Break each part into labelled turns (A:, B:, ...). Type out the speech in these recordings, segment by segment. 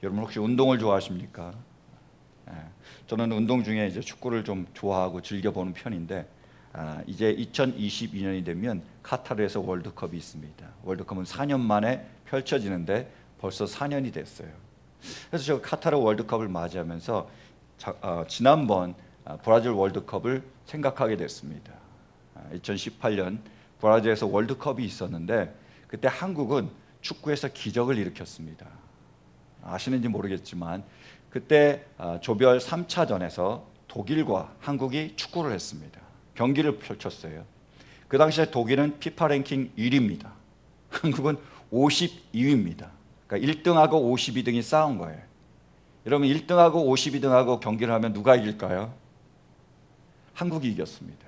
A: 여러분 혹시 운동을 좋아하십니까? 예, 저는 운동 중에 이제 축구를 좀 좋아하고 즐겨보는 편인데 이제 2022년이 되면 카타르에서 월드컵이 있습니다. 월드컵은 4년 만에 펼쳐지는데 벌써 4년이 됐어요. 그래서 제가 카타르 월드컵을 맞이하면서 지난번 브라질 월드컵을 생각하게 됐습니다. 2018년 브라질에서 월드컵이 있었는데 그때 한국은 축구에서 기적을 일으켰습니다. 아시는지 모르겠지만 그때 조별 3차전에서 독일과 한국이 축구를 했습니다. 경기를 펼쳤어요. 그 당시에 독일은 피파 랭킹 1위입니다. 한국은 52위입니다. 그러니까 1등하고 52등이 싸운 거예요. 여러분 1등하고 52등하고 경기를 하면 누가 이길까요? 한국이 이겼습니다.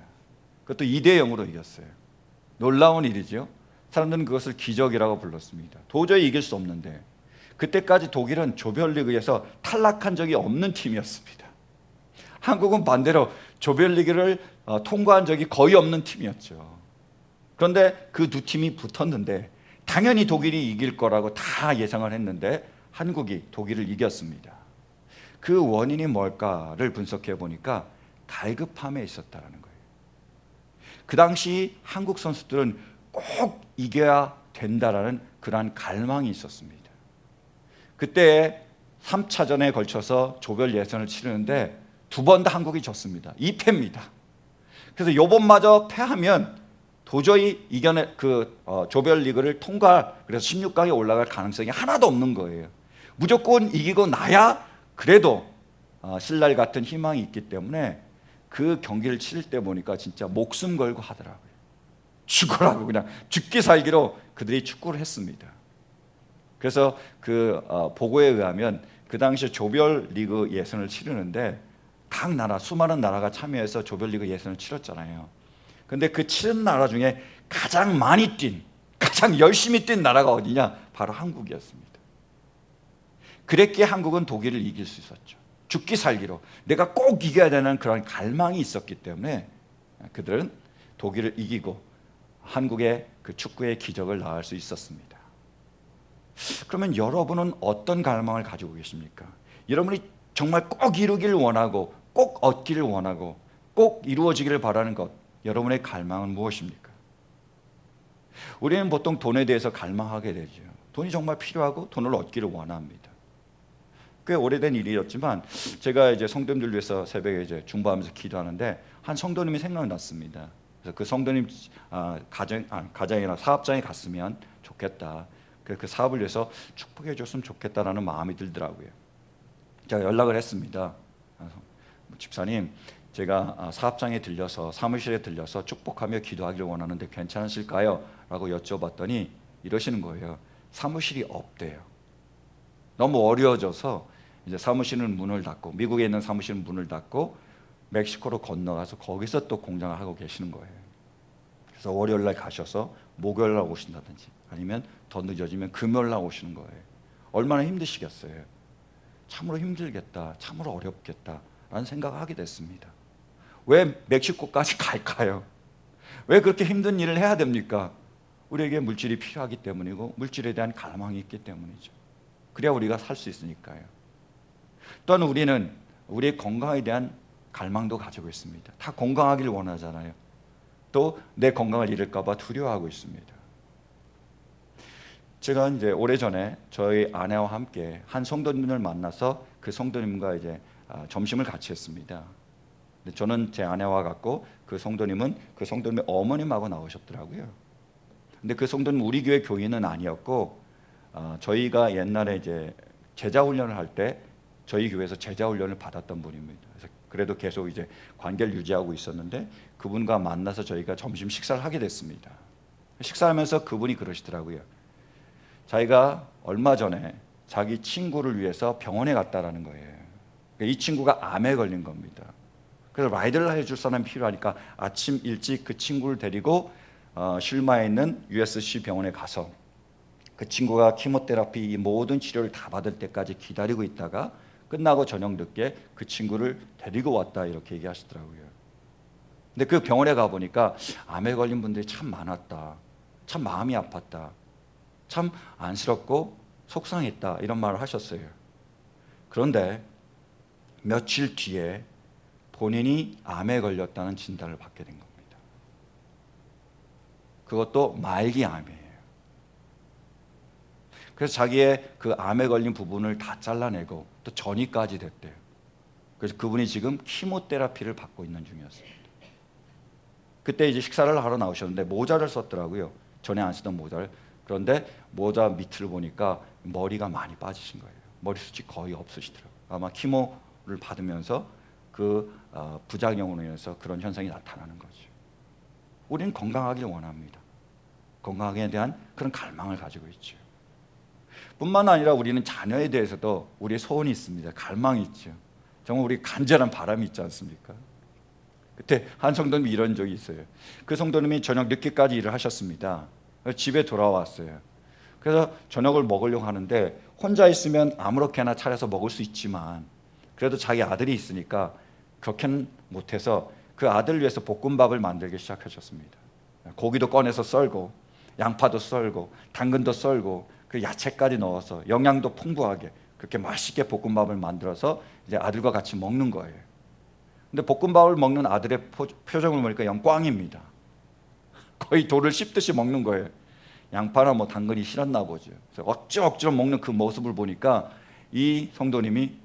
A: 그것도 2대 0으로 이겼어요. 놀라운 일이죠. 사람들은 그것을 기적이라고 불렀습니다. 도저히 이길 수 없는데 그때까지 독일은 조별리그에서 탈락한 적이 없는 팀이었습니다. 한국은 반대로 조별리그를 통과한 적이 거의 없는 팀이었죠. 그런데 그 두 팀이 붙었는데 당연히 독일이 이길 거라고 다 예상을 했는데 한국이 독일을 이겼습니다. 그 원인이 뭘까를 분석해 보니까 갈급함에 있었다는 거예요. 그 당시 한국 선수들은 꼭 이겨야 된다라는 그러한 갈망이 있었습니다. 그때 3차전에 걸쳐서 조별 예선을 치르는데 두 번 다 한국이 졌습니다. 2패입니다. 그래서 요번마저 패하면 도저히 이겨낼 조별 리그를 통과, 그래서 16강에 올라갈 가능성이 하나도 없는 거예요. 무조건 이기고 나야 그래도 신랄 같은 희망이 있기 때문에 그 경기를 치를 때 보니까 진짜 목숨 걸고 하더라고요. 죽으라고 그냥 죽기 살기로 그들이 축구를 했습니다. 그래서 그 보고에 의하면 그 당시에 조별리그 예선을 치르는데 각 나라 수많은 나라가 참여해서 조별리그 예선을 치렀잖아요. 근데 그 치른 나라 중에 가장 많이 뛴, 가장 열심히 뛴 나라가 어디냐? 바로 한국이었습니다. 그랬기에 한국은 독일을 이길 수 있었죠. 죽기 살기로 내가 꼭 이겨야 되는 그런 갈망이 있었기 때문에 그들은 독일을 이기고 한국의 그 축구의 기적을 낳을 수 있었습니다. 그러면 여러분은 어떤 갈망을 가지고 계십니까? 여러분이 정말 꼭 이루기를 원하고 꼭 얻기를 원하고 꼭 이루어지기를 바라는 것, 여러분의 갈망은 무엇입니까? 우리는 보통 돈에 대해서 갈망하게 되죠. 돈이 정말 필요하고 돈을 얻기를 원합니다. 꽤 오래된 일이었지만 제가 이제 성도님들 위해서 새벽에 이제 중보하면서 기도하는데 한 성도님이 생각났습니다. 그래서 그 성도님 가정이나 사업장에 갔으면 좋겠다. 그 사업을 위해서 축복해 줬으면 좋겠다라는 마음이 들더라고요. 제가 연락을 했습니다. 집사님, 제가 사업장에 들려서 사무실에 들려서 축복하며 기도하기를 원하는데 괜찮으실까요? 라고 여쭤봤더니 이러시는 거예요. 사무실이 없대요. 너무 어려워져서 이제 사무실은 문을 닫고, 미국에 있는 사무실은 문을 닫고 멕시코로 건너가서 거기서 또 공장을 하고 계시는 거예요. 그래서 월요일 날 가셔서 목요일 날 오신다든지 아니면 더 늦어지면 금요일 날 오시는 거예요. 얼마나 힘드시겠어요. 참으로 힘들겠다, 참으로 어렵겠다라는 생각을 하게 됐습니다. 왜 멕시코까지 갈까요? 왜 그렇게 힘든 일을 해야 됩니까? 우리에게 물질이 필요하기 때문이고 물질에 대한 갈망이 있기 때문이죠. 그래야 우리가 살 수 있으니까요. 또한 우리는 우리의 건강에 대한 갈망도 가지고 있습니다. 다 건강하기를 원하잖아요. 또 내 건강을 잃을까 봐 두려워하고 있습니다. 제가 이제 오래전에 저희 아내와 함께 한 성도님을 만나서 그 성도님과 이제 점심을 같이 했습니다. 근데 저는 제 아내와 갔고 그 성도님은 그 성도님의 어머님하고 나오셨더라고요. 근데 그 성도는 우리 교회 교인은 아니었고 저희가 옛날에 이제 제자 훈련을 할 때 저희 교회에서 제자 훈련을 받았던 분입니다. 그래서 그래도 계속 이제 관계를 유지하고 있었는데 그분과 만나서 저희가 점심 식사를 하게 됐습니다. 식사하면서 그분이 그러시더라고요. 자기가 얼마 전에 자기 친구를 위해서 병원에 갔다라는 거예요. 이 친구가 암에 걸린 겁니다. 그래서 라이드를 해줄 사람이 필요하니까 아침 일찍 그 친구를 데리고 쉴마에 있는 USC 병원에 가서 그 친구가 키모테라피 모든 치료를 다 받을 때까지 기다리고 있다가 끝나고 저녁 늦게 그 친구를 데리고 왔다 이렇게 얘기하시더라고요. 근데 그 병원에 가보니까 암에 걸린 분들이 참 많았다. 참 마음이 아팠다. 참 안쓰럽고 속상했다 이런 말을 하셨어요. 그런데 며칠 뒤에 본인이 암에 걸렸다는 진단을 받게 된 겁니다. 그것도 말기 암이에요. 그래서 자기의 그 암에 걸린 부분을 다 잘라내고 또 전이까지 됐대요. 그래서 그분이 지금 키모테라피를 받고 있는 중이었습니다. 그때 이제 식사를 하러 나오셨는데 모자를 썼더라고요. 전에 안 쓰던 모자를. 그런데 모자 밑을 보니까 머리가 많이 빠지신 거예요. 머리숱이 거의 없으시더라고요. 아마 키모를 받으면서 그 부작용으로 인해서 그런 현상이 나타나는 거죠. 우리는 건강하길 원합니다. 건강에 대한 그런 갈망을 가지고 있죠. 뿐만 아니라 우리는 자녀에 대해서도 우리의 소원이 있습니다. 갈망이 있죠. 정말 우리 간절한 바람이 있지 않습니까? 그때 한 성도님이 이런 적이 있어요. 그 성도님이 저녁 늦게까지 일을 하셨습니다. 집에 돌아왔어요. 그래서 저녁을 먹으려고 하는데 혼자 있으면 아무렇게나 차려서 먹을 수 있지만 그래도 자기 아들이 있으니까 그렇게는 못해서 그 아들을 위해서 볶음밥을 만들기 시작하셨습니다. 고기도 꺼내서 썰고 양파도 썰고 당근도 썰고 그 야채까지 넣어서 영양도 풍부하게 그렇게 맛있게 볶음밥을 만들어서 이제 아들과 같이 먹는 거예요. 근데 볶음밥을 먹는 아들의 표정을 보니까 영 꽝입니다. 거의 돌을 씹듯이 먹는 거예요. 양파나 뭐 당근이 싫었나 보죠. 그래서 억지로 먹는 그 모습을 보니까 이 성도님이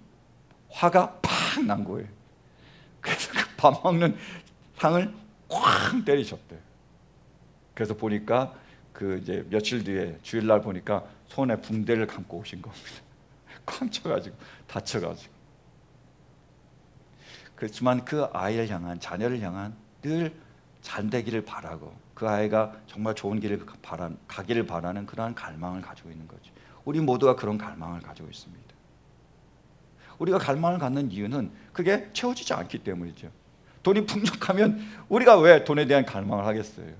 A: 화가 팍 난 거예요. 그래서 그 밥 먹는 상을 쾅 때리셨대요. 그래서 보니까 그 이제 며칠 뒤에 주일날 보니까 손에 붕대를 감고 오신 겁니다. 쾅 쳐가지고 다쳐가지고. 그렇지만 그 아이를 향한 자녀를 향한 늘 잘 되기를 바라고 그 아이가 정말 좋은 길을 가기를 바라는 그러한 갈망을 가지고 있는 거죠. 우리 모두가 그런 갈망을 가지고 있습니다. 우리가 갈망을 갖는 이유는 그게 채워지지 않기 때문이죠. 돈이 풍족하면 우리가 왜 돈에 대한 갈망을 하겠어요?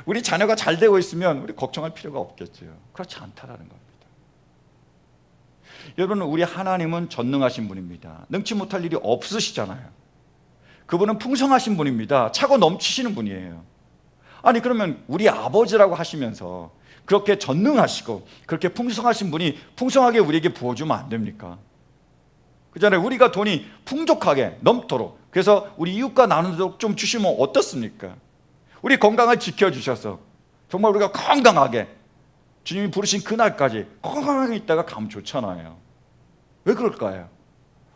A: 우리 자녀가 잘 되고 있으면 우리 걱정할 필요가 없겠죠. 그렇지 않다라는 겁니다. 여러분, 우리 하나님은 전능하신 분입니다. 능치 못할 일이 없으시잖아요. 그분은 풍성하신 분입니다. 차고 넘치시는 분이에요. 아니 그러면 우리 아버지라고 하시면서 그렇게 전능하시고 그렇게 풍성하신 분이 풍성하게 우리에게 부어주면 안 됩니까? 그잖아요. 우리가 돈이 풍족하게 넘도록 그래서 우리 이웃과 나누도록 좀 주시면 어떻습니까? 우리 건강을 지켜주셔서 정말 우리가 건강하게 주님이 부르신 그날까지 건강하게 있다가 가면 좋잖아요. 왜 그럴까요?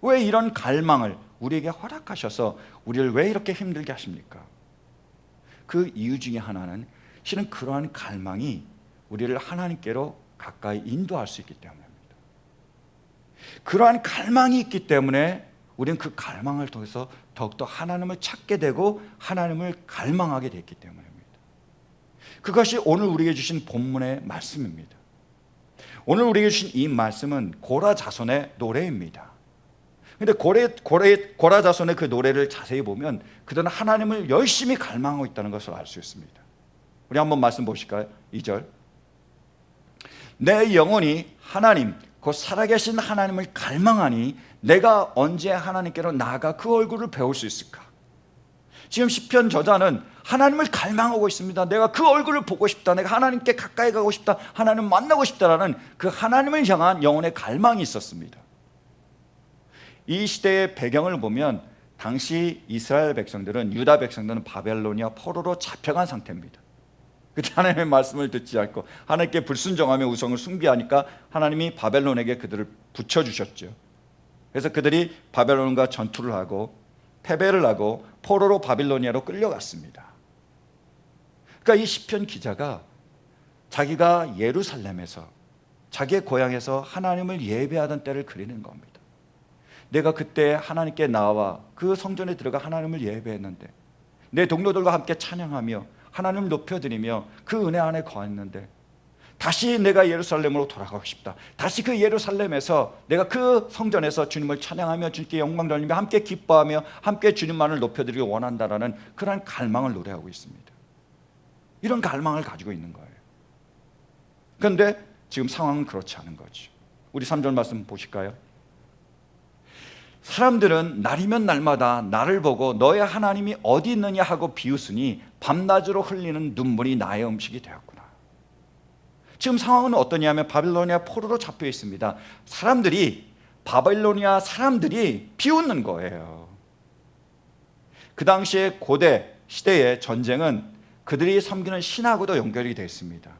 A: 왜 이런 갈망을 우리에게 허락하셔서 우리를 왜 이렇게 힘들게 하십니까? 그 이유 중에 하나는 실은 그러한 갈망이 우리를 하나님께로 가까이 인도할 수 있기 때문입니다. 그러한 갈망이 있기 때문에 우리는 그 갈망을 통해서 더욱더 하나님을 찾게 되고 하나님을 갈망하게 됐기 때문입니다. 그것이 오늘 우리에게 주신 본문의 말씀입니다. 오늘 우리에게 주신 이 말씀은 고라 자손의 노래입니다. 근데 고라 자손의 그 노래를 자세히 보면 그들은 하나님을 열심히 갈망하고 있다는 것을 알 수 있습니다. 우리 한번 말씀 보실까요? 2절. 내 영혼이 하나님 곧 살아계신 하나님을 갈망하니 내가 언제 하나님께로 나아가 그 얼굴을 배울 수 있을까? 지금 시편 저자는 하나님을 갈망하고 있습니다. 내가 그 얼굴을 보고 싶다. 내가 하나님께 가까이 가고 싶다. 하나님 만나고 싶다라는 그 하나님을 향한 영혼의 갈망이 있었습니다. 이 시대의 배경을 보면 당시 이스라엘 백성들은 유다 백성들은 바벨로니아 포로로 잡혀간 상태입니다. 그때 하나님의 말씀을 듣지 않고 하나님께 불순종하며 우상을 숭배하니까 하나님이 바벨론에게 그들을 붙여주셨죠. 그래서 그들이 바벨론과 전투를 하고 패배를 하고 포로로 바빌로니아로 끌려갔습니다. 그러니까 이 시편 기자가 자기가 예루살렘에서 자기의 고향에서 하나님을 예배하던 때를 그리는 겁니다. 내가 그때 하나님께 나와 그 성전에 들어가 하나님을 예배했는데 내 동료들과 함께 찬양하며 하나님을 높여드리며 그 은혜 안에 거했는데 다시 내가 예루살렘으로 돌아가고 싶다. 다시 그 예루살렘에서 내가 그 성전에서 주님을 찬양하며 주님께 영광 돌리며 함께 기뻐하며 함께 주님만을 높여드리기 원한다라는 그러한 갈망을 노래하고 있습니다. 이런 갈망을 가지고 있는 거예요. 그런데 지금 상황은 그렇지 않은 거죠. 우리 3절 말씀 보실까요? 사람들은 날이면 날마다 나를 보고 너의 하나님이 어디 있느냐 하고 비웃으니 밤낮으로 흘리는 눈물이 나의 음식이 되었구나. 지금 상황은 어떠냐면 바빌로니아 포로로 잡혀 있습니다. 사람들이 바빌로니아 사람들이 비웃는 거예요. 그 당시에 고대 시대의 전쟁은 그들이 섬기는 신하고도 연결이 되어 있습니다.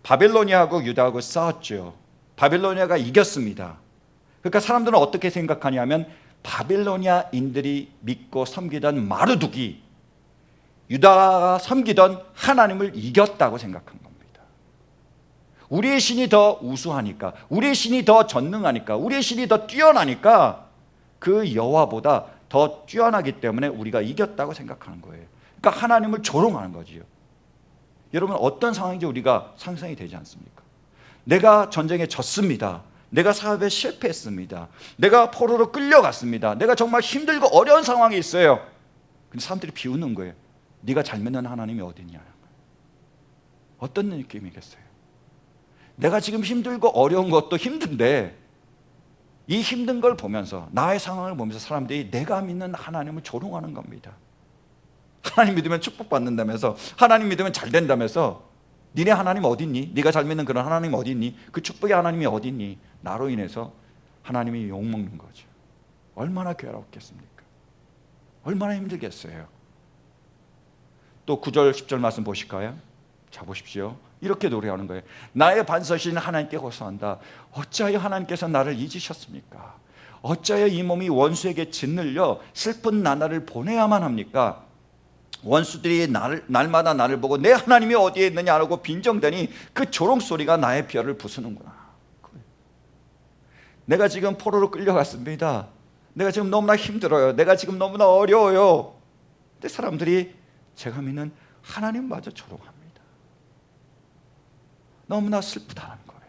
A: 바빌로니아하고 유다하고 싸웠죠. 바빌로니아가 이겼습니다. 그러니까 사람들은 어떻게 생각하냐면 바빌로니아인들이 믿고 섬기던 마르둑이 유다가 섬기던 하나님을 이겼다고 생각한 겁니다. 우리의 신이 더 우수하니까, 우리의 신이 더 전능하니까, 우리의 신이 더 뛰어나니까 그 여호와보다 더 뛰어나기 때문에 우리가 이겼다고 생각하는 거예요. 그러니까 하나님을 조롱하는 거지요. 여러분, 어떤 상황인지 우리가 상상이 되지 않습니까? 내가 전쟁에 졌습니다. 내가 사업에 실패했습니다. 내가 포로로 끌려갔습니다. 내가 정말 힘들고 어려운 상황에 있어요. 근데 사람들이 비웃는 거예요. 네가 잘 믿는 하나님이 어디냐? 어떤 느낌이겠어요? 내가 지금 힘들고 어려운 것도 힘든데 이 힘든 걸 보면서, 나의 상황을 보면서 사람들이 내가 믿는 하나님을 조롱하는 겁니다. 하나님 믿으면 축복받는다면서, 하나님 믿으면 잘 된다면서, 니네 하나님 어디 있니? 네가 잘 믿는 그런 하나님 어디 있니? 그 축복의 하나님이 어디 있니? 나로 인해서 하나님이 욕먹는 거죠. 얼마나 괴롭겠습니까? 얼마나 힘들겠어요. 또 9절 10절 말씀 보실까요? 자, 보십시오. 이렇게 노래하는 거예요. 나의 반석이신 하나님께 호소한다. 어찌하여 하나님께서 나를 잊으셨습니까? 어찌하여 이 몸이 원수에게 짓눌려 슬픈 나날을 보내야만 합니까? 원수들이 날마다 나를 보고 내 하나님이 어디에 있느냐라고 빈정대니 그 조롱소리가 나의 뼈를 부수는구나. 내가 지금 포로로 끌려갔습니다. 내가 지금 너무나 힘들어요. 내가 지금 너무나 어려워요. 근데 사람들이 제가 믿는 하나님마저 조롱합니다. 너무나 슬프다는 거예요.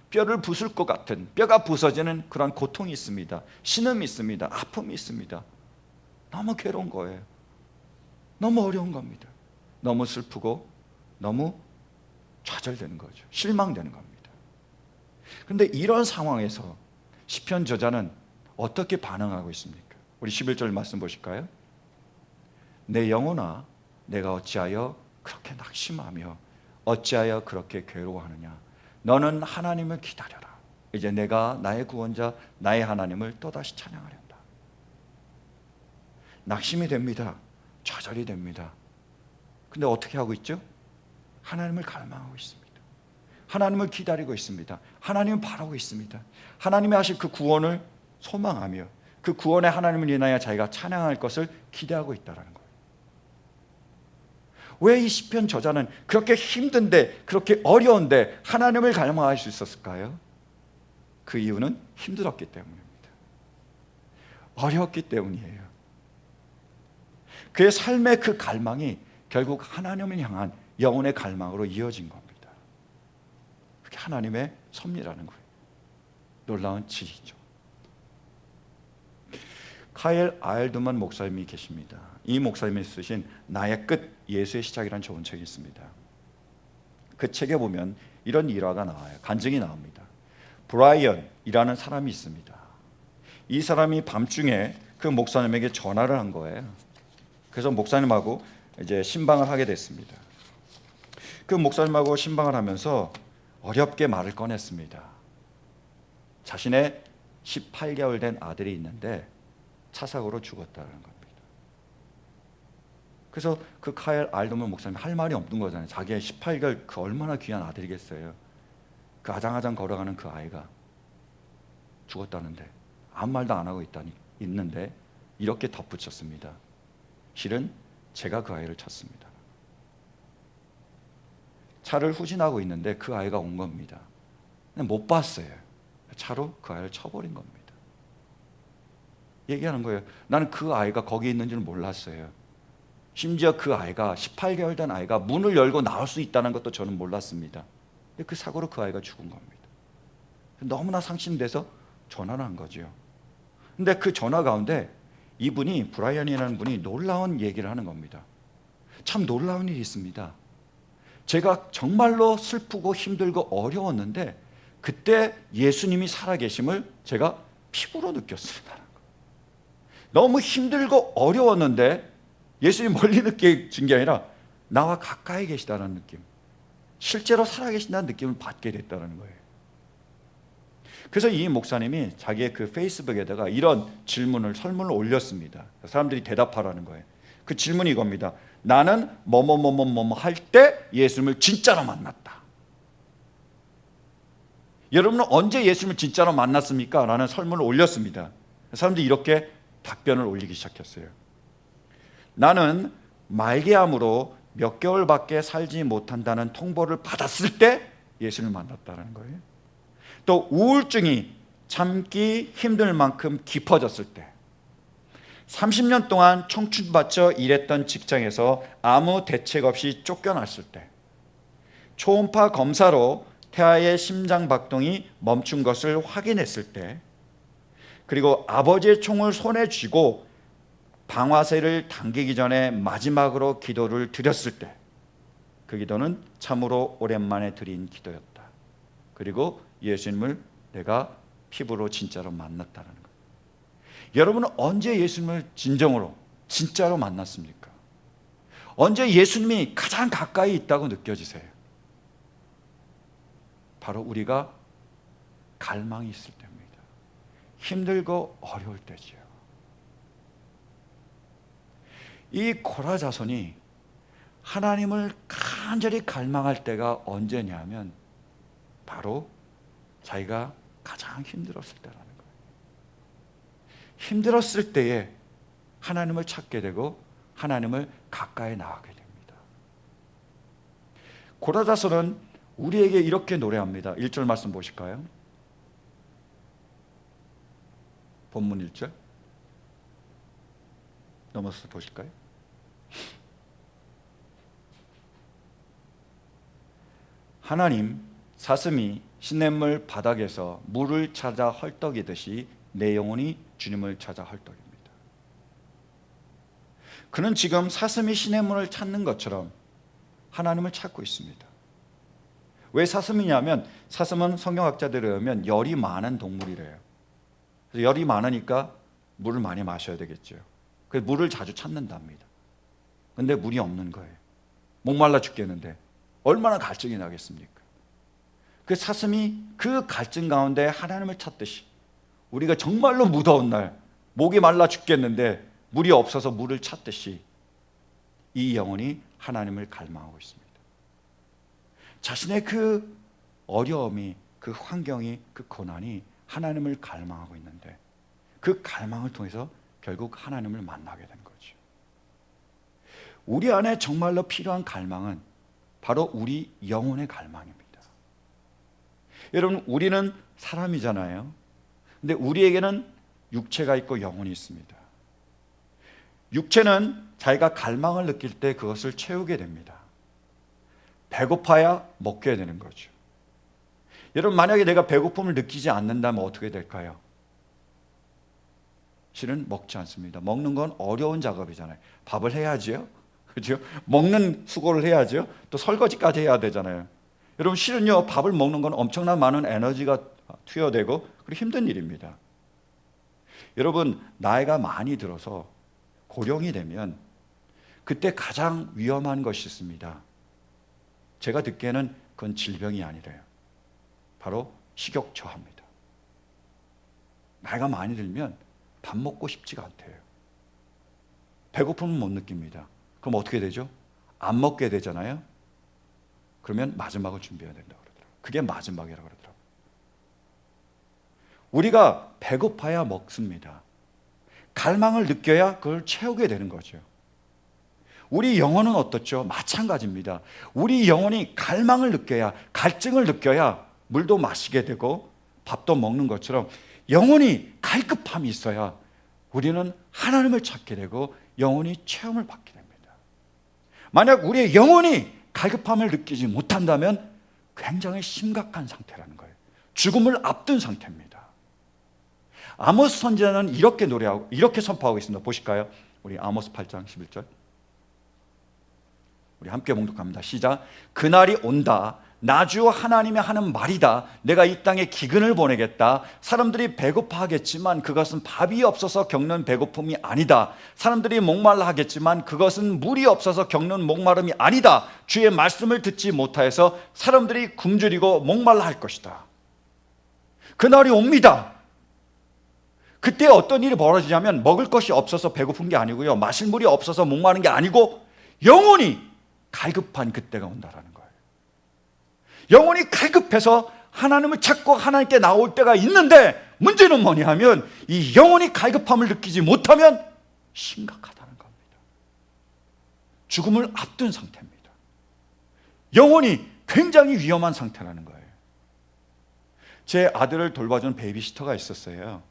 A: 뼈를 부술 것 같은, 뼈가 부서지는 그런 고통이 있습니다. 신음이 있습니다. 아픔이 있습니다. 너무 괴로운 거예요. 너무 어려운 겁니다. 너무 슬프고 너무 좌절되는 거죠. 실망되는 겁니다. 그런데 이런 상황에서 시편 저자는 어떻게 반응하고 있습니까? 우리 11절 말씀 보실까요? 내 영혼아, 내가 어찌하여 그렇게 낙심하며 어찌하여 그렇게 괴로워하느냐? 너는 하나님을 기다려라. 이제 내가 나의 구원자, 나의 하나님을 또다시 찬양하련다. 낙심이 됩니다. 좌절이 됩니다. 근데 어떻게 하고 있죠? 하나님을 갈망하고 있습니다. 하나님을 기다리고 있습니다. 하나님을 바라고 있습니다. 하나님이 하실 그 구원을 소망하며 그 구원의 하나님을 인하여 자기가 찬양할 것을 기대하고 있다는 거예요. 왜 이 시편 저자는 그렇게 힘든데, 그렇게 어려운데 하나님을 갈망할 수 있었을까요? 그 이유는 힘들었기 때문입니다. 어려웠기 때문이에요. 그의 삶의 그 갈망이 결국 하나님을 향한 영혼의 갈망으로 이어진 겁니다. 그게 하나님의 섭리라는 거예요. 놀라운 지혜죠. 카일 알드만 목사님이 계십니다. 이 목사님이 쓰신 나의 끝, 예수의 시작이라는 좋은 책이 있습니다. 그 책에 보면 이런 일화가 나와요. 간증이 나옵니다. 브라이언이라는 사람이 있습니다. 이 사람이 밤중에 그 목사님에게 전화를 한 거예요. 그래서 목사님하고 이제 신방을 하게 됐습니다. 그 목사님하고 신방을 하면서 어렵게 말을 꺼냈습니다. 자신의 18개월 된 아들이 있는데 차사고로 죽었다는 겁니다. 그래서 그 카일 알드먼 목사님 할 말이 없는 거잖아요. 자기의 18개월 그 얼마나 귀한 아들이겠어요. 그 아장아장 걸어가는 그 아이가 죽었다는데 아무 말도 안 하고 있는데 이렇게 덧붙였습니다. 실은 제가 그 아이를 쳤습니다. 차를 후진하고 있는데 그 아이가 온 겁니다. 못 봤어요. 차로 그 아이를 쳐버린 겁니다. 얘기하는 거예요. 나는 그 아이가 거기 있는 줄 몰랐어요. 심지어 그 아이가 18개월 된 아이가 문을 열고 나올 수 있다는 것도 저는 몰랐습니다. 근데 그 사고로 그 아이가 죽은 겁니다. 너무나 상심돼서 전화를 한 거죠. 근데 그 전화 가운데 이분이, 브라이언이라는 분이 놀라운 얘기를 하는 겁니다. 참 놀라운 일이 있습니다. 제가 정말로 슬프고 힘들고 어려웠는데 그때 예수님이 살아계심을 제가 피부로 느꼈습니다. 너무 힘들고 어려웠는데 예수님 멀리 느껴진 게 아니라 나와 가까이 계시다는 느낌, 실제로 살아계신다는 느낌을 받게 됐다는 거예요. 그래서 이 목사님이 자기의 그 페이스북에다가 이런 설문을 올렸습니다. 사람들이 대답하라는 거예요. 그 질문이 이겁니다. 나는 뭐뭐뭐뭐뭐 할 때 예수님을 진짜로 만났다. 여러분은 언제 예수님을 진짜로 만났습니까? 라는 설문을 올렸습니다. 사람들이 이렇게 답변을 올리기 시작했어요. 나는 말기암으로 몇 개월밖에 살지 못한다는 통보를 받았을 때 예수님을 만났다는 거예요. 또 우울증이 참기 힘들 만큼 깊어졌을 때, 30년 동안 청춘 바쳐 일했던 직장에서 아무 대책 없이 쫓겨났을 때, 초음파 검사로 태아의 심장 박동이 멈춘 것을 확인했을 때, 그리고 아버지의 총을 손에 쥐고 방화쇠를 당기기 전에 마지막으로 기도를 드렸을 때, 그 기도는 참으로 오랜만에 드린 기도였다. 그리고 예수님을 내가 피부로 진짜로 만났다는 거예요. 여러분은 언제 예수님을 진짜로 만났습니까? 언제 예수님이 가장 가까이 있다고 느껴지세요? 바로 우리가 갈망이 있을 때입니다. 힘들고 어려울 때지요. 이 고라자손이 하나님을 간절히 갈망할 때가 언제냐면 바로 자기가 가장 힘들었을 때라는 거예요. 힘들었을 때에 하나님을 찾게 되고 하나님을 가까이 나가게 됩니다. 고라자손은 우리에게 이렇게 노래합니다. 1절 말씀 보실까요? 본문 1절 넘어서 보실까요? 하나님, 사슴이 시냇물 바닥에서 물을 찾아 헐떡이듯이 내 영혼이 주님을 찾아 헐떡입니다. 그는 지금 사슴이 시냇물을 찾는 것처럼 하나님을 찾고 있습니다. 왜 사슴이냐면 사슴은 성경학자들에 의하면 열이 많은 동물이래요. 그래서 열이 많으니까 물을 많이 마셔야 되겠죠. 그래서 물을 자주 찾는답니다. 근데 물이 없는 거예요. 목말라 죽겠는데 얼마나 갈증이 나겠습니까? 그 사슴이 그 갈증 가운데 하나님을 찾듯이 우리가 정말로 무더운 날 목이 말라 죽겠는데 물이 없어서 물을 찾듯이 이 영혼이 하나님을 갈망하고 있습니다. 자신의 그 어려움이, 그 환경이, 그 고난이 하나님을 갈망하고 있는데 그 갈망을 통해서 결국 하나님을 만나게 된 거죠. 우리 안에 정말로 필요한 갈망은 바로 우리 영혼의 갈망입니다. 여러분, 우리는 사람이잖아요. 근데 우리에게는 육체가 있고 영혼이 있습니다. 육체는 자기가 갈망을 느낄 때 그것을 채우게 됩니다. 배고파야 먹게 되는 거죠. 여러분, 만약에 내가 배고픔을 느끼지 않는다면 어떻게 될까요? 실은 먹지 않습니다. 먹는 건 어려운 작업이잖아요. 밥을 해야지요. 그렇죠? 먹는 수고를 해야죠. 또 설거지까지 해야 되잖아요. 여러분, 실은요, 밥을 먹는 건 엄청난 많은 에너지가 투여되고 그리고 힘든 일입니다. 여러분, 나이가 많이 들어서 고령이 되면 그때 가장 위험한 것이 있습니다. 제가 듣기에는 그건 질병이 아니래요. 바로 식욕 저하입니다. 나이가 많이 들면 밥 먹고 싶지가 않대요. 배고픔은 못 느낍니다. 그럼 어떻게 되죠? 안 먹게 되잖아요. 그러면 마지막을 준비해야 된다고 그러더라고요. 그게 마지막이라고 그러더라고요. 우리가 배고파야 먹습니다. 갈망을 느껴야 그걸 채우게 되는 거죠. 우리 영혼은 어떻죠? 마찬가지입니다. 우리 영혼이 갈망을 느껴야, 갈증을 느껴야 물도 마시게 되고 밥도 먹는 것처럼 영혼이 갈급함이 있어야 우리는 하나님을 찾게 되고 영혼이 체험을 받게 됩니다. 만약 우리의 영혼이 갈급함을 느끼지 못한다면 굉장히 심각한 상태라는 거예요. 죽음을 앞둔 상태입니다. 아모스 선지자는 이렇게 선포하고 있습니다. 보실까요? 우리 아모스 8장 11절. 우리 함께 봉독합니다. 시작. 그날이 온다. 나 주 하나님이 하는 말이다. 내가 이 땅에 기근을 보내겠다. 사람들이 배고파하겠지만 그것은 밥이 없어서 겪는 배고픔이 아니다. 사람들이 목말라 하겠지만 그것은 물이 없어서 겪는 목마름이 아니다. 주의 말씀을 듣지 못하여서 사람들이 굶주리고 목말라 할 것이다. 그날이 옵니다. 그때 어떤 일이 벌어지냐면 먹을 것이 없어서 배고픈 게 아니고요, 마실 물이 없어서 목마른 게 아니고 영혼이 갈급한 그때가 온다라는 거예요. 영혼이 갈급해서 하나님을 찾고 하나님께 나올 때가 있는데, 문제는 뭐냐면 이 영혼이 갈급함을 느끼지 못하면 심각하다는 겁니다. 죽음을 앞둔 상태입니다. 영혼이 굉장히 위험한 상태라는 거예요. 제 아들을 돌봐주는 베이비시터가 있었어요.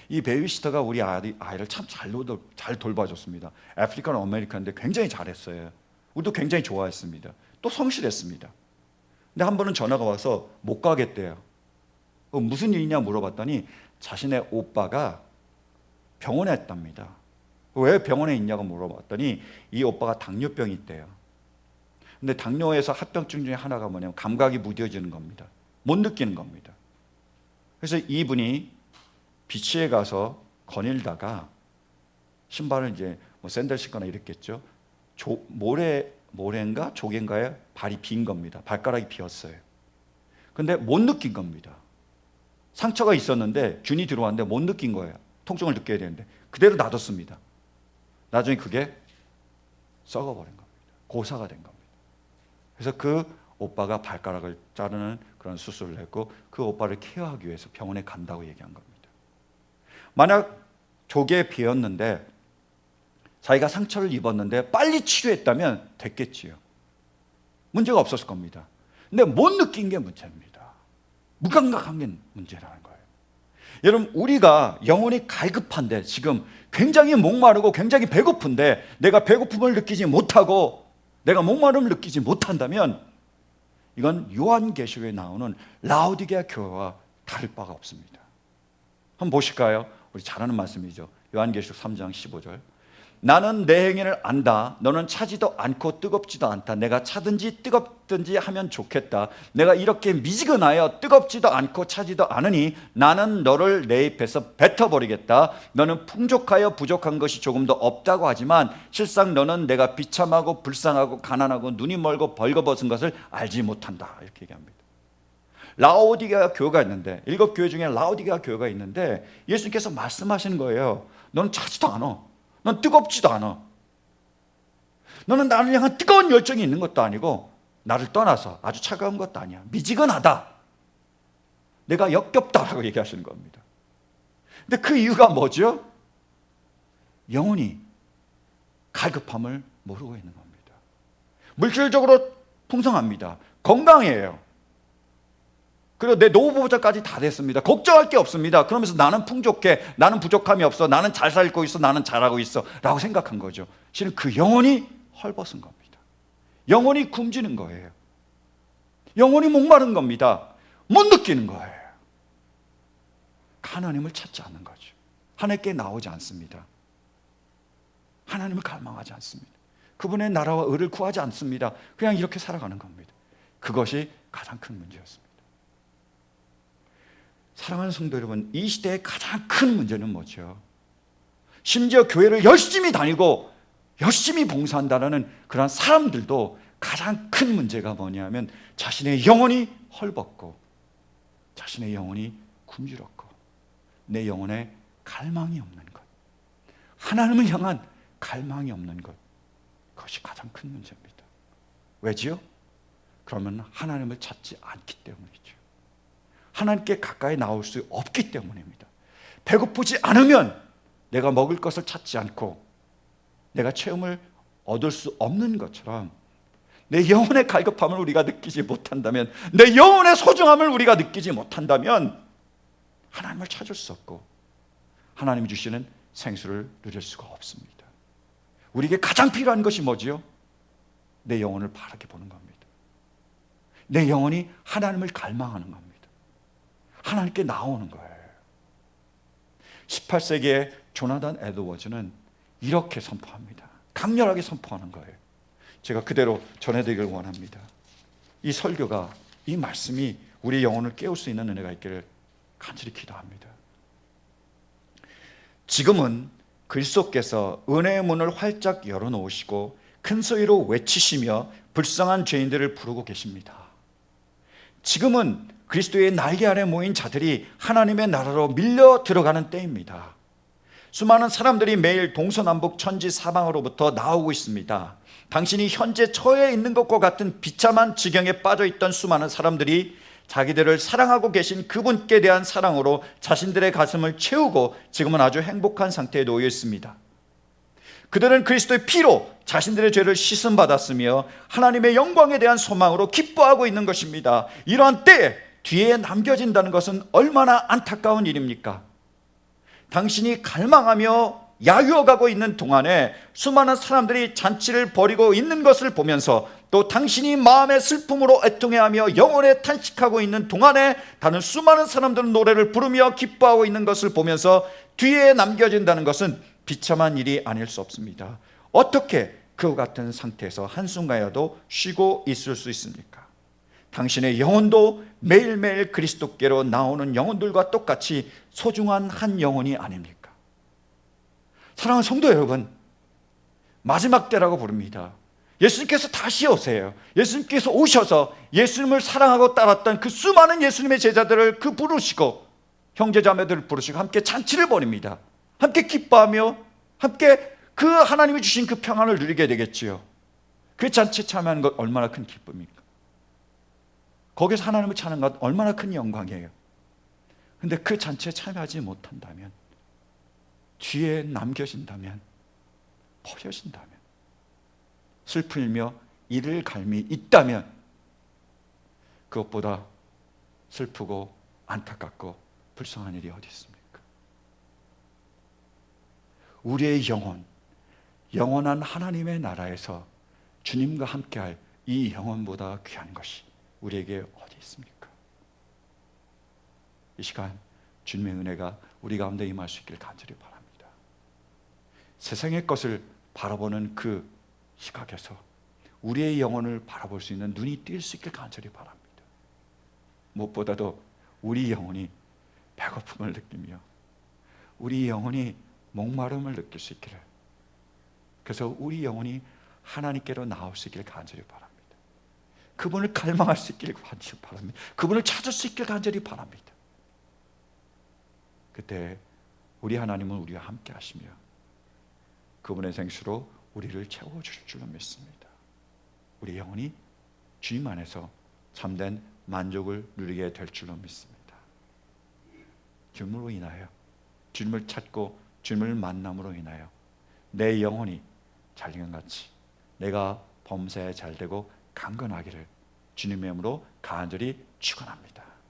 A: 이 베이비시터가 우리 아이를 참 잘 돌봐줬습니다. 아프리칸 아메리칸인데 굉장히 잘했어요. 우리도 굉장히 좋아했습니다. 또 성실했습니다. 근데 한 번은 전화가 와서 못 가겠대요. 무슨 일이냐 물어봤더니 자신의 오빠가 병원에 있답니다. 왜 병원에 있냐고 물어봤더니 이 오빠가 당뇨병이 있대요. 근데 당뇨에서 합병증 중에 하나가 뭐냐면 감각이 무뎌지는 겁니다. 못 느끼는 겁니다. 그래서 이분이 비치에 가서 거닐다가 신발을 이제 샌들 신거나 이랬겠죠. 모래인가 조개인가에 발이 빈 겁니다. 발가락이 비었어요. 근데 못 느낀 겁니다. 상처가 있었는데 균이 들어왔는데 못 느낀 거예요. 통증을 느껴야 되는데 그대로 놔뒀습니다. 나중에 그게 썩어버린 겁니다. 고사가 된 겁니다. 그래서 그 오빠가 발가락을 자르는 그런 수술을 했고, 그 오빠를 케어하기 위해서 병원에 간다고 얘기한 겁니다. 만약 조개에 비었는데 자기가 상처를 입었는데 빨리 치료했다면 됐겠지요. 문제가 없었을 겁니다. 근데 못 느낀 게 문제입니다. 무감각한 게 문제라는 거예요. 여러분, 우리가 영혼이 갈급한데, 지금 굉장히 목마르고 굉장히 배고픈데 내가 배고픔을 느끼지 못하고 내가 목마름을 느끼지 못한다면 이건 요한계시록에 나오는 라오디게아 교회와 다를 바가 없습니다. 한번 보실까요? 우리 잘 아는 말씀이죠. 요한계시록 3장 15절. 나는 내 행위를 안다. 너는 차지도 않고 뜨겁지도 않다. 내가 차든지 뜨겁든지 하면 좋겠다. 내가 이렇게 미지근하여 뜨겁지도 않고 차지도 않으니 나는 너를 내 입에서 뱉어버리겠다. 너는 풍족하여 부족한 것이 조금도 없다고 하지만 실상 너는 내가 비참하고 불쌍하고 가난하고 눈이 멀고 벌거벗은 것을 알지 못한다. 이렇게 얘기합니다. 라오디게아 교회가 있는데, 7교회 중에 라오디게아 교회가 있는데 예수님께서 말씀하시는 거예요. 너는 차지도 않아. 넌 뜨겁지도 않아. 너는 나를 향한 뜨거운 열정이 있는 것도 아니고 나를 떠나서 아주 차가운 것도 아니야. 미지근하다. 내가 역겹다라고 얘기하시는 겁니다. 근데 그 이유가 뭐죠? 영혼이 갈급함을 모르고 있는 겁니다. 물질적으로 풍성합니다. 건강해요. 그리고 내 노후보장까지 다 됐습니다. 걱정할 게 없습니다. 그러면서 나는 풍족해, 나는 부족함이 없어, 나는 잘 살고 있어, 나는 잘하고 있어 라고 생각한 거죠. 실은 그 영혼이 헐벗은 겁니다. 영혼이 굶주는 거예요. 영혼이 목마른 겁니다. 못 느끼는 거예요. 하나님을 찾지 않는 거죠. 하나님께 나오지 않습니다. 하나님을 갈망하지 않습니다. 그분의 나라와 의를 구하지 않습니다. 그냥 이렇게 살아가는 겁니다. 그것이 가장 큰 문제였습니다. 사랑하는 성도 여러분, 이 시대의 가장 큰 문제는 뭐죠? 심지어 교회를 열심히 다니고 열심히 봉사한다는 그런 사람들도 가장 큰 문제가 뭐냐면 자신의 영혼이 헐벗고 자신의 영혼이 굶주렸고 내 영혼에 갈망이 없는 것, 하나님을 향한 갈망이 없는 것, 그것이 가장 큰 문제입니다. 왜지요? 그러면 하나님을 찾지 않기 때문이죠. 하나님께 가까이 나올 수 없기 때문입니다. 배고프지 않으면 내가 먹을 것을 찾지 않고 내가 체험을 얻을 수 없는 것처럼 내 영혼의 갈급함을 우리가 느끼지 못한다면, 내 영혼의 소중함을 우리가 느끼지 못한다면 하나님을 찾을 수 없고 하나님이 주시는 생수를 누릴 수가 없습니다. 우리에게 가장 필요한 것이 뭐지요? 내 영혼을 바라게 보는 겁니다. 내 영혼이 하나님을 갈망하는 겁니다. 하나님께 나오는 거예요. 18세기의 조나단 에드워즈는 이렇게 선포합니다. 강렬하게 선포하는 거예요. 제가 그대로 전해드리길 원합니다. 이 설교가, 이 말씀이 우리 영혼을 깨울 수 있는 은혜가 있기를 간절히 기도합니다. 지금은 그리스도께서 은혜의 문을 활짝 열어놓으시고 큰 소리로 외치시며 불쌍한 죄인들을 부르고 계십니다. 지금은 그리스도의 날개 아래 모인 자들이 하나님의 나라로 밀려 들어가는 때입니다. 수많은 사람들이 매일 동서남북 천지 사방으로부터 나오고 있습니다. 당신이 현재 처해 있는 것과 같은 비참한 지경에 빠져 있던 수많은 사람들이 자기들을 사랑하고 계신 그분께 대한 사랑으로 자신들의 가슴을 채우고 지금은 아주 행복한 상태에 놓여 있습니다. 그들은 그리스도의 피로 자신들의 죄를 씻음받았으며 하나님의 영광에 대한 소망으로 기뻐하고 있는 것입니다. 이러한 때에 뒤에 남겨진다는 것은 얼마나 안타까운 일입니까? 당신이 갈망하며 야유어가고 있는 동안에 수많은 사람들이 잔치를 벌이고 있는 것을 보면서, 또 당신이 마음의 슬픔으로 애통해하며 영혼에 탄식하고 있는 동안에 다른 수많은 사람들은 노래를 부르며 기뻐하고 있는 것을 보면서 뒤에 남겨진다는 것은 비참한 일이 아닐 수 없습니다. 어떻게 그와 같은 상태에서 한순간이라도 쉬고 있을 수 있습니까? 당신의 영혼도 매일매일 그리스도께로 나오는 영혼들과 똑같이 소중한 한 영혼이 아닙니까? 사랑하는 성도 여러분, 마지막 때라고 부릅니다. 예수님께서 다시 오세요. 예수님께서 오셔서 예수님을 사랑하고 따랐던 그 수많은 예수님의 제자들을 부르시고 형제자매들을 부르시고 함께 잔치를 벌입니다. 함께 기뻐하며 함께 그 하나님이 주신 그 평안을 누리게 되겠지요. 그 잔치에 참여하는 것 얼마나 큰 기쁨입니까? 거기서 하나님을 찾는 것 얼마나 큰 영광이에요. 근데 그 잔치에 참여하지 못한다면, 뒤에 남겨진다면, 버려진다면, 슬프며 이를 갈미 있다면, 그것보다 슬프고 안타깝고 불쌍한 일이 어디 있습니까? 우리의 영혼, 영원한 하나님의 나라에서 주님과 함께할 이 영혼보다 귀한 것이 우리에게 어디 있습니까? 이 시간 주님의 은혜가 우리 가운데 임할 수 있기를 간절히 바랍니다. 세상의 것을 바라보는 그 시각에서 우리의 영혼을 바라볼 수 있는 눈이 뜰 수 있기를 간절히 바랍니다. 무엇보다도 우리 영혼이 배고픔을 느끼며 우리 영혼이 목마름을 느낄 수 있기를, 그래서 우리 영혼이 하나님께로 나올 수 있기를 간절히 바랍니다. 그분을 갈망할 수 있기를 간절히 바랍니다. 그분을 찾을 수 있기를 간절히 바랍니다. 그때 우리 하나님은 우리와 함께 하시며 그분의 생수로 우리를 채워주실 줄로 믿습니다. 우리 영혼이 주님 안에서 참된 만족을 누리게 될 줄로 믿습니다. 주님으로 인하여, 주님을 찾고 주님을 만남으로 인하여 내 영혼이 잘린같이 내가 범사에 잘되고 강건하기를 주님의 이름으로 간절히 축원합니다.